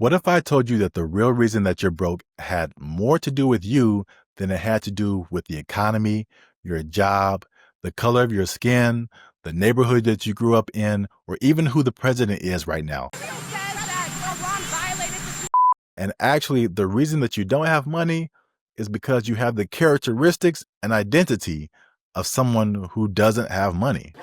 What if I told you that the real reason that you're broke had more to do with you than it had to do with the economy, your job, the color of your skin, the neighborhood that you grew up in, or even who the president is right now? And actually, the reason that you don't have money is because you have the characteristics and identity of someone who doesn't have money.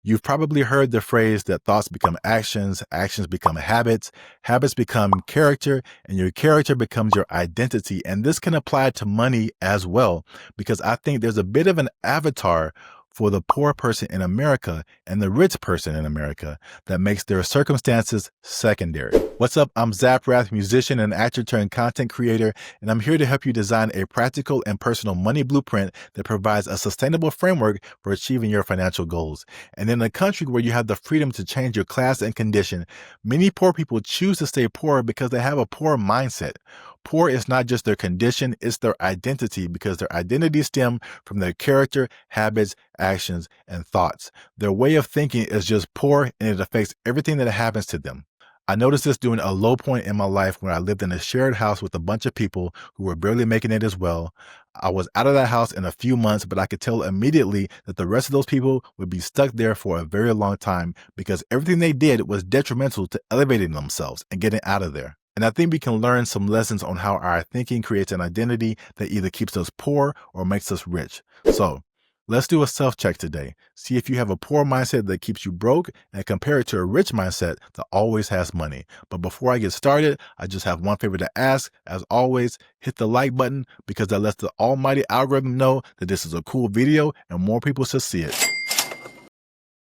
You've probably heard the phrase that thoughts become actions, actions become habits, habits become character, and your character becomes your identity. And this can apply to money as well, because I think there's a bit of an avatar for the poor person in America and the rich person in America that makes their circumstances secondary. What's up? I'm Zap Rath, musician and actor turned content creator, and I'm here to help you design a practical and personal money blueprint that provides a sustainable framework for achieving your financial goals. And in a country where you have the freedom to change your class and condition, many poor people choose to stay poor because they have a poor mindset. Poor is not just their condition, it's their identity, because their identity stems from their character, habits, actions, and thoughts. Their way of thinking is just poor, and it affects everything that happens to them. I noticed this during a low point in my life when I lived in a shared house with a bunch of people who were barely making it as well. I was out of that house in a few months, but I could tell immediately that the rest of those people would be stuck there for a very long time because everything they did was detrimental to elevating themselves and getting out of there. And I think we can learn some lessons on how our thinking creates an identity that either keeps us poor or makes us rich. So let's do a self-check today. See if you have a poor mindset that keeps you broke and compare it to a rich mindset that always has money. But before I get started, I just have one favor to ask. As always, hit the like button because that lets the almighty algorithm know that this is a cool video and more people should see it.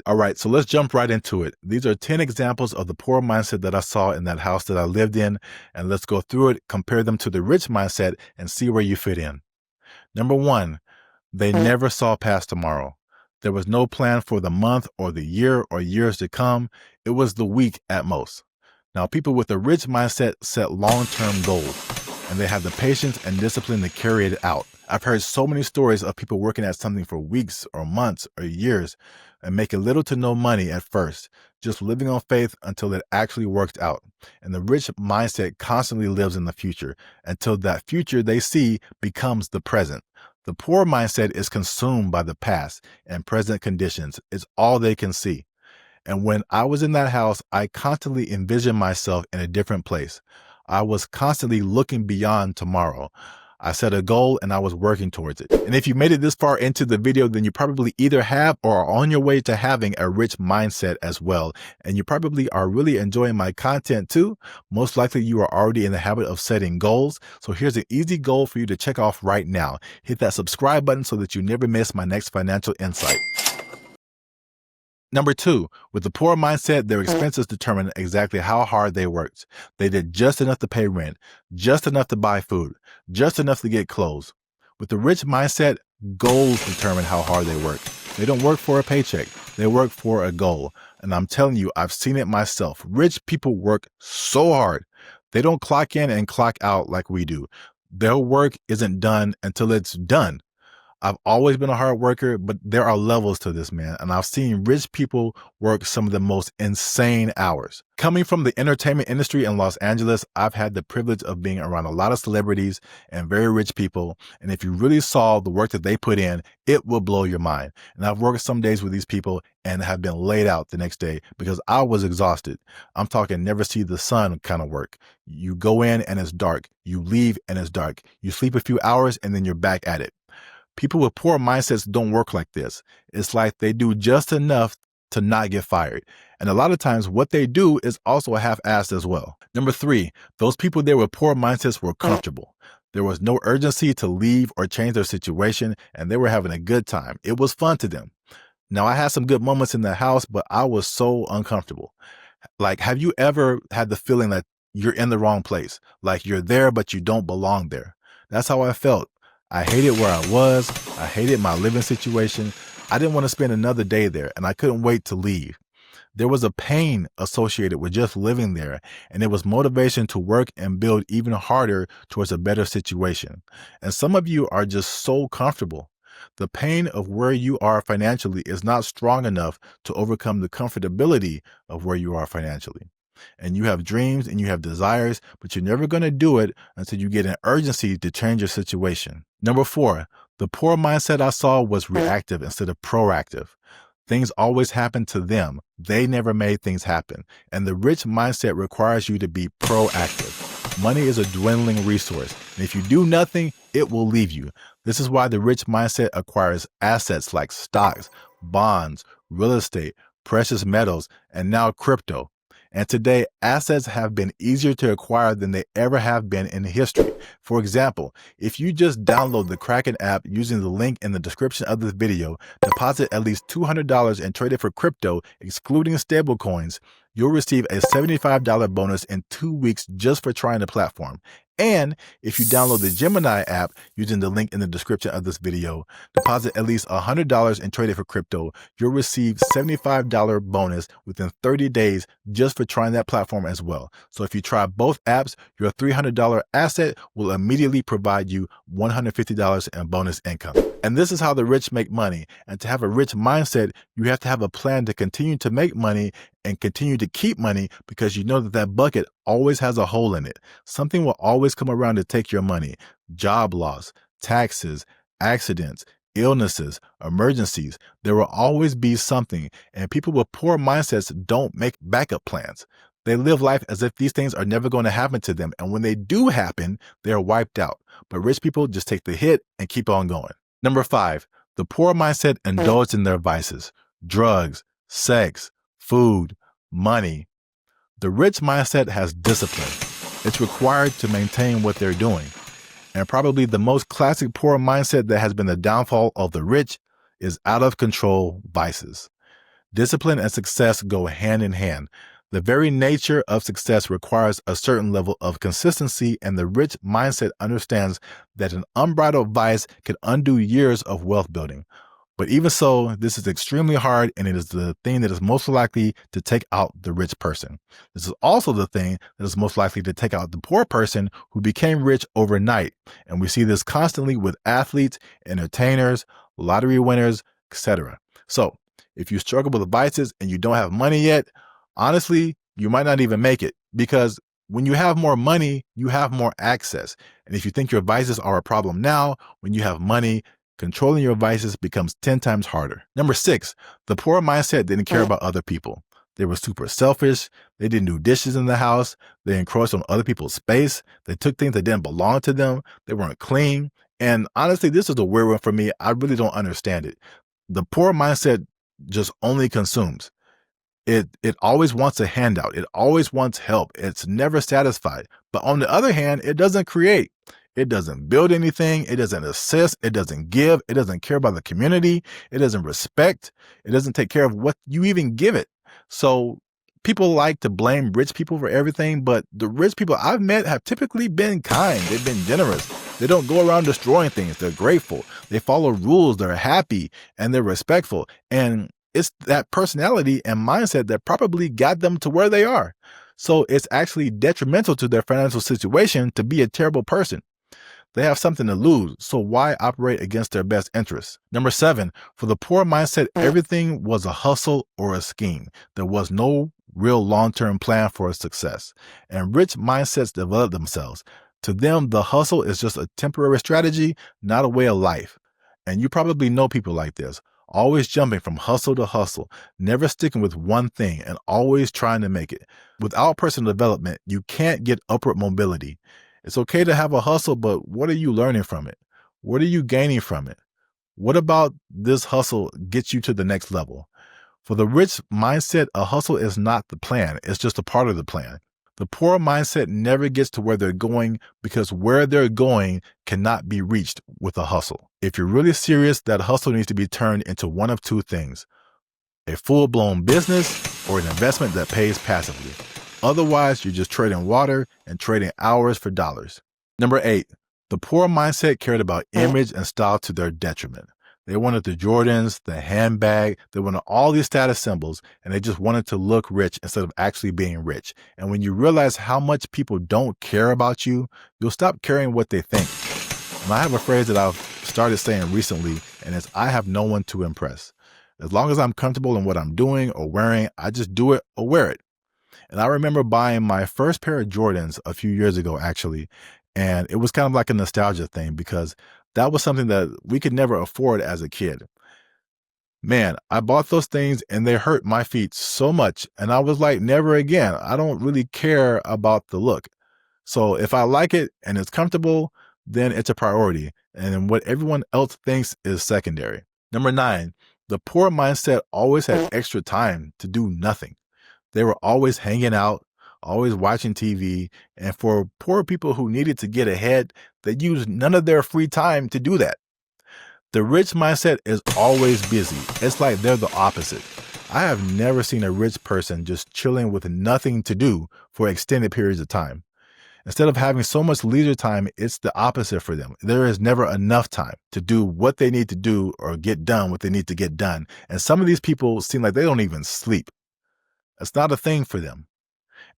All right, so let's jump right into it. These are 10 examples of the poor mindset that I saw in that house that I lived in, and let's go through it, compare them to the rich mindset, and see where you fit in. Number 1, they never saw past tomorrow. There was no plan for the month or the year or years to come. It was the week at most. Now, people with a rich mindset set long-term goals, and they have the patience and discipline to carry it out. I've heard so many stories of people working at something for weeks or months or years and making little to no money at first, just living on faith until it actually worked out. And the rich mindset constantly lives in the future until that future they see becomes the present. The poor mindset is consumed by the past and present conditions. It's all they can see. And when I was in that house, I constantly envisioned myself in a different place. I was constantly looking beyond tomorrow. I set a goal and I was working towards it. And if you made it this far into the video, then you probably either have or are on your way to having a rich mindset as well. And you probably are really enjoying my content too. Most likely you are already in the habit of setting goals. So here's an easy goal for you to check off right now. Hit that subscribe button so that you never miss my next financial insight. Number 2, with the poor mindset, their expenses determine exactly how hard they worked. They did just enough to pay rent, just enough to buy food, just enough to get clothes. With the rich mindset, goals determine how hard they work. They don't work for a paycheck. They work for a goal. And I'm telling you, I've seen it myself. Rich people work so hard. They don't clock in and clock out like we do. Their work isn't done until it's done. I've always been a hard worker, but there are levels to this, man. And I've seen rich people work some of the most insane hours. Coming from the entertainment industry in Los Angeles, I've had the privilege of being around a lot of celebrities and very rich people. And if you really saw the work that they put in, it will blow your mind. And I've worked some days with these people and have been laid out the next day because I was exhausted. I'm talking never see the sun kind of work. You go in and it's dark. You leave and it's dark. You sleep a few hours and then you're back at it. People with poor mindsets don't work like this. It's like they do just enough to not get fired. And a lot of times what they do is also half-assed as well. Number 3, those people there with poor mindsets were comfortable. There was no urgency to leave or change their situation, and they were having a good time. It was fun to them. Now, I had some good moments in the house, but I was so uncomfortable. Like, have you ever had the feeling that you're in the wrong place? Like you're there, but you don't belong there? That's how I felt. I hated where I was. I hated my living situation. I didn't want to spend another day there, and I couldn't wait to leave. There was a pain associated with just living there, and it was motivation to work and build even harder towards a better situation. And some of you are just so comfortable. The pain of where you are financially is not strong enough to overcome the comfortability of where you are financially. And you have dreams and you have desires, but you're never going to do it until you get an urgency to change your situation. Number 4, the poor mindset I saw was reactive instead of proactive. Things always happen to them. They never made things happen. And the rich mindset requires you to be proactive. Money is a dwindling resource, and if you do nothing, it will leave you. This is why the rich mindset acquires assets like stocks, bonds, real estate, precious metals, and now crypto. And today, assets have been easier to acquire than they ever have been in history. For example, if you just download the Kraken app using the link in the description of this video, deposit at least $200 and trade it for crypto, excluding stablecoins, you'll receive a $75 bonus in 2 weeks just for trying the platform. And if you download the Gemini app using the link in the description of this video, deposit at least $100 and trade it for crypto, you'll receive $75 bonus within 30 days just for trying that platform as well. So if you try both apps, your $300 asset will immediately provide you $150 in bonus income. And this is how the rich make money. And to have a rich mindset, you have to have a plan to continue to make money and continue to keep money, because you know that that bucket always has a hole in it. Something will always come around to take your money. Job loss, taxes, accidents, illnesses, emergencies. There will always be something. And people with poor mindsets don't make backup plans. They live life as if these things are never going to happen to them. And when they do happen, they're wiped out. But rich people just take the hit and keep on going. Number 5, the poor mindset indulge in their vices, drugs, sex, food, money. The rich mindset has discipline. It's required to maintain what they're doing. And probably the most classic poor mindset that has been the downfall of the rich is out of control vices. Discipline and success go hand in hand. The very nature of success requires a certain level of consistency, and the rich mindset understands that an unbridled vice can undo years of wealth building. But even so, this is extremely hard, and it is the thing that is most likely to take out the rich person. This is also the thing that is most likely to take out the poor person who became rich overnight. And we see this constantly with athletes, entertainers, lottery winners, etc. So if you struggle with vices and you don't have money yet, honestly, you might not even make it, because when you have more money, you have more access. And if you think your vices are a problem now, when you have money, controlling your vices becomes 10 times harder. Number 6, the poor mindset didn't care about other people. They were super selfish. They didn't do dishes in the house. They encroached on other people's space. They took things that didn't belong to them. They weren't clean. And honestly, this is a weird one for me. I really don't understand it. The poor mindset just only consumes. It always wants a handout. It always wants help. It's never satisfied. But on the other hand, it doesn't create. It doesn't build anything. It doesn't assist. It doesn't give. It doesn't care about the community. It doesn't respect. It doesn't take care of what you even give it. So people like to blame rich people for everything, but the rich people I've met have typically been kind. They've been generous. They don't go around destroying things. They're grateful. They follow rules. They're happy, and they're respectful. And it's that personality and mindset that probably got them to where they are. So it's actually detrimental to their financial situation to be a terrible person. They have something to lose, so why operate against their best interests? Number 7, for the poor mindset, everything was a hustle or a scheme. There was no real long-term plan for success. And rich mindsets develop themselves. To them, the hustle is just a temporary strategy, not a way of life. And you probably know people like this, always jumping from hustle to hustle, never sticking with one thing, and always trying to make it. Without personal development, you can't get upward mobility. It's okay to have a hustle, but what are you learning from it? What are you gaining from it? What about this hustle gets you to the next level? For the rich mindset, a hustle is not the plan. It's just a part of the plan. The poor mindset never gets to where they're going, because where they're going cannot be reached with a hustle. If you're really serious, that hustle needs to be turned into one of two things: a full-blown business or an investment that pays passively. Otherwise, you're just trading water and trading hours for dollars. Number 8, the poor mindset cared about image and style to their detriment. They wanted the Jordans, the handbag, they wanted all these status symbols, and they just wanted to look rich instead of actually being rich. And when you realize how much people don't care about you, you'll stop caring what they think. And I have a phrase that I've started saying recently, and it's I have no one to impress. As long as I'm comfortable in what I'm doing or wearing, I just do it or wear it. And I remember buying my first pair of Jordans a few years ago, actually. And it was kind of like a nostalgia thing because that was something that we could never afford as a kid. Man, I bought those things and they hurt my feet so much. And I was like, never again. I don't really care about the look. So if I like it and it's comfortable, then it's a priority. And what everyone else thinks is secondary. Number 9, the poor mindset always had extra time to do nothing. They were always hanging out, always watching TV. And for poor people who needed to get ahead, they used none of their free time to do that. The rich mindset is always busy. It's like they're the opposite. I have never seen a rich person just chilling with nothing to do for extended periods of time. Instead of having so much leisure time, it's the opposite for them. There is never enough time to do what they need to do or get done what they need to get done. And some of these people seem like they don't even sleep. It's not a thing for them.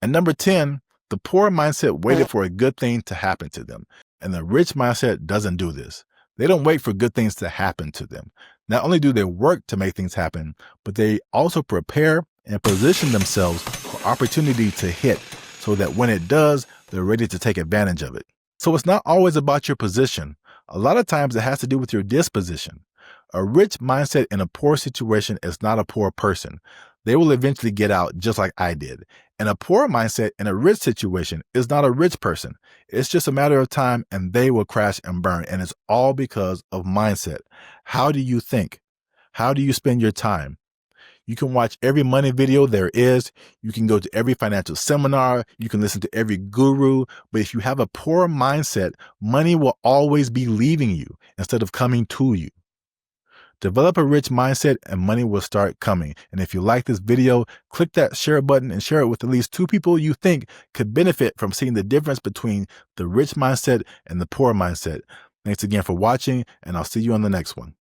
And number 10, the poor mindset waited for a good thing to happen to them. And the rich mindset doesn't do this. They don't wait for good things to happen to them. Not only do they work to make things happen, but they also prepare and position themselves for opportunity to hit so that when it does, they're ready to take advantage of it. So it's not always about your position. A lot of times it has to do with your disposition. A rich mindset in a poor situation is not a poor person. They will eventually get out just like I did. And a poor mindset in a rich situation is not a rich person. It's just a matter of time and they will crash and burn. And it's all because of mindset. How do you think? How do you spend your time? You can watch every money video there is. You can go to every financial seminar. You can listen to every guru. But if you have a poor mindset, money will always be leaving you instead of coming to you. Develop a rich mindset and money will start coming. And if you like this video, click that share button and share it with at least 2 people you think could benefit from seeing the difference between the rich mindset and the poor mindset. Thanks again for watching, and I'll see you on the next one.